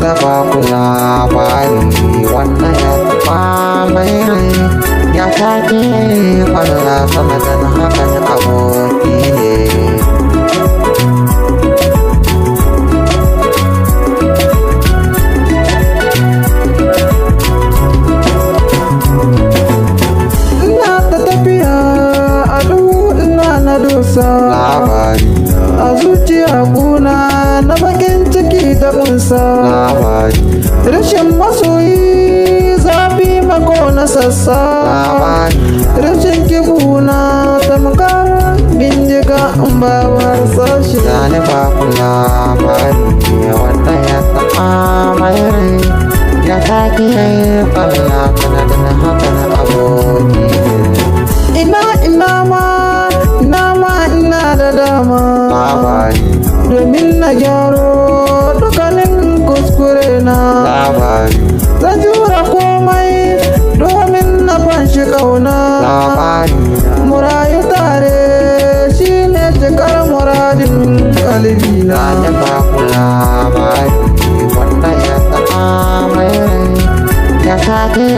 da ba ku labari wanda ya taɓa mai rai ya take kwalla sanadin hakan aboki ne. Ina ta tafiya a duhu ina na dosa Labarina, a zuciya kuna na bakin ciki da kunsa. labarina, Rashin masoyi zafi mako na sassa. labarina, Rashin kibuna tamkar bindiga in ba sashi. zane ba ku labari wanda ya taɓa mai rai ya take kwalla sanadin hakan aboki ne. Ina da dama Labarina, domin na gyaro dukkanin kuskure na. labarina, Zan jura komai domin na fanshi kauna. labarina, Murayu tare shine cikar muradin kalbina. zane ba ku labari wanda ya taɓa mai rai ya take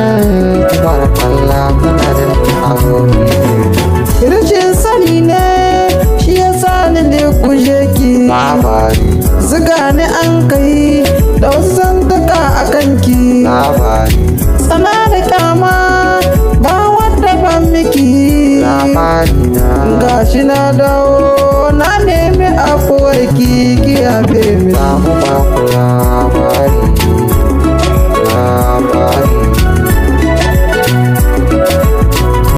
kwalla sanadin aboki ne. Rashin sani ne shi ya sani ne guje ki. Labarina, Ziga ni an kai da wasu zantuka a kanki. labarina, Tsana da kyama ba wadda ban miki. labarina, Gashi na dawo na nemi afuwarki ki yafe za min. mu ba